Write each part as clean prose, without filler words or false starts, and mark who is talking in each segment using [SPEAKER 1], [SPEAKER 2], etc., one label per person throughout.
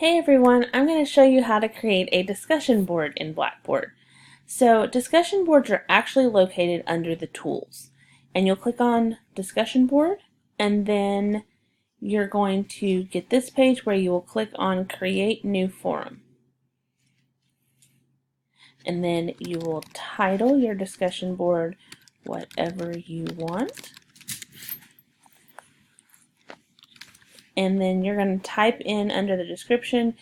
[SPEAKER 1] Hey everyone, I'm going to show you how to create a discussion board in Blackboard. So discussion boards are actually located under the tools. And you'll click on discussion board and then you're going to get this page where you will click on create new forum. And then you will title your discussion board whatever you want. And then you're going to type in under the description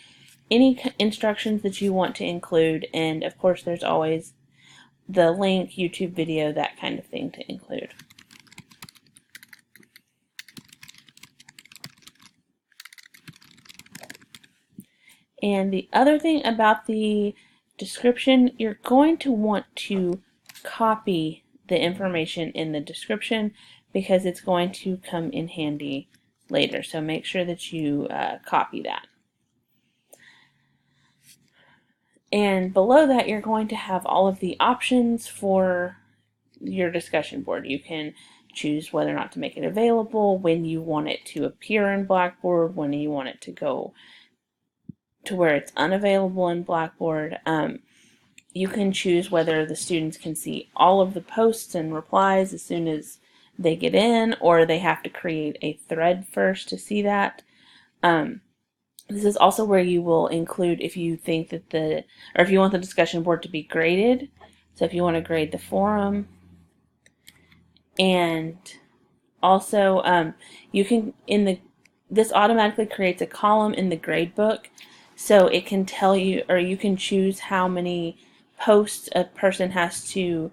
[SPEAKER 1] any instructions that you want to include, and of course there's always the link, YouTube video, that kind of thing to include. And the other thing about the description, you're going to want to copy the information in the description because it's going to come in handy later, so make sure that you copy that. And below that, you're going to have all of the options for your discussion board. You can choose whether or not to make it available, when you want it to appear in Blackboard, when you want it to go to where it's unavailable in Blackboard. You can choose whether the students can see all of the posts and replies as soon as they get in, or they have to create a thread first to see that. This is also where you will include if you think that if you want the discussion board to be graded. So if you want to grade the forum, and also you can this automatically creates a column in the grade book, so it can tell you, or you can choose how many posts a person has to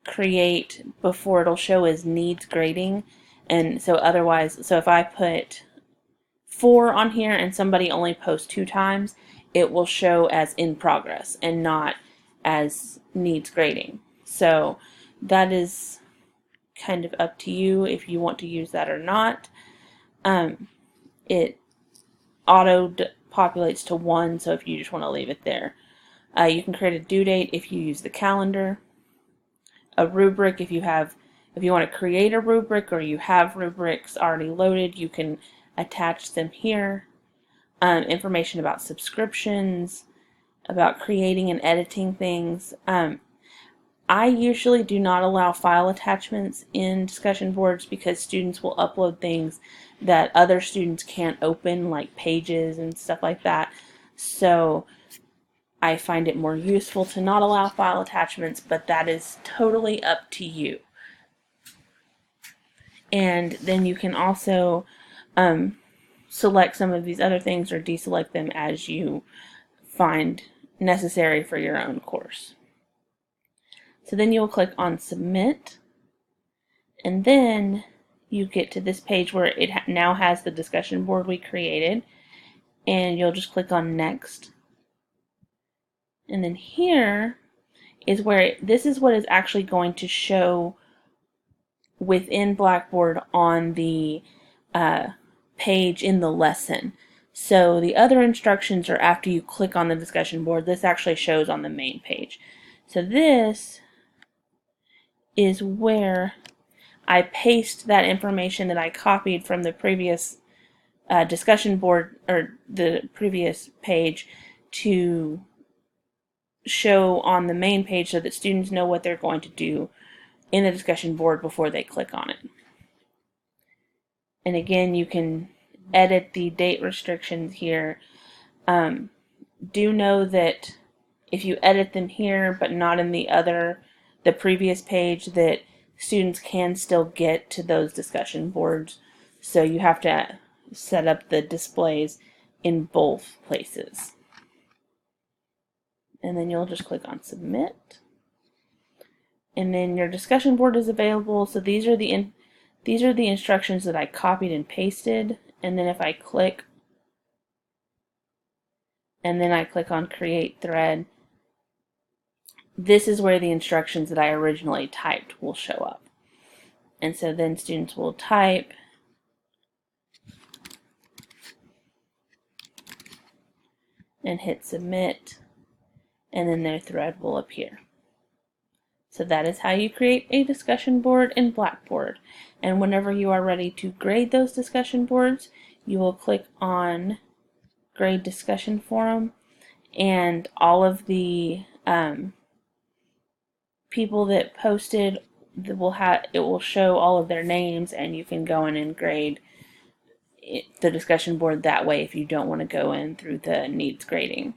[SPEAKER 1] create before it'll show as needs grading. And so if I put 4 on here and somebody only posts 2 times, it will show as in progress and not as needs grading. So that is kind of up to you if you want to use that or not. It auto populates to 1, so if you just want to leave it there. You can create a due date if you use the calendar. A rubric if you want to create a rubric or you have rubrics already loaded, you can attach them here. Information about subscriptions, about creating and editing things. I usually do not allow file attachments in discussion boards because students will upload things that other students can't open, like pages and stuff like that. So I find it more useful to not allow file attachments, but that is totally up to you. And then you can also select some of these other things or deselect them as you find necessary for your own course. So then you'll click on submit, and then you get to this page where it now has the discussion board we created, and you'll just click on next. And then here is where this is what is actually going to show within Blackboard on the page in the lesson. So the other instructions are after you click on the discussion board. This actually shows on the main page. So this is where I paste that information that I copied from the previous discussion board or the previous page to show on the main page so that students know what they're going to do in the discussion board before they click on it. And again, you can edit the date restrictions here. Do know that if you edit them here but not in the previous page, that students can still get to those discussion boards. So you have to set up the displays in both places. And then you'll just click on submit. And then your discussion board is available. So these are the instructions that I copied and pasted. And then if I click, and then I click on create thread, this is where the instructions that I originally typed will show up. And so then students will type and hit submit, and then their thread will appear. So that is how you create a discussion board in Blackboard. And whenever you are ready to grade those discussion boards, you will click on grade discussion forum, and all of the people that posted it will show all of their names, and you can go in and grade the discussion board that way if you don't want to go in through the needs grading.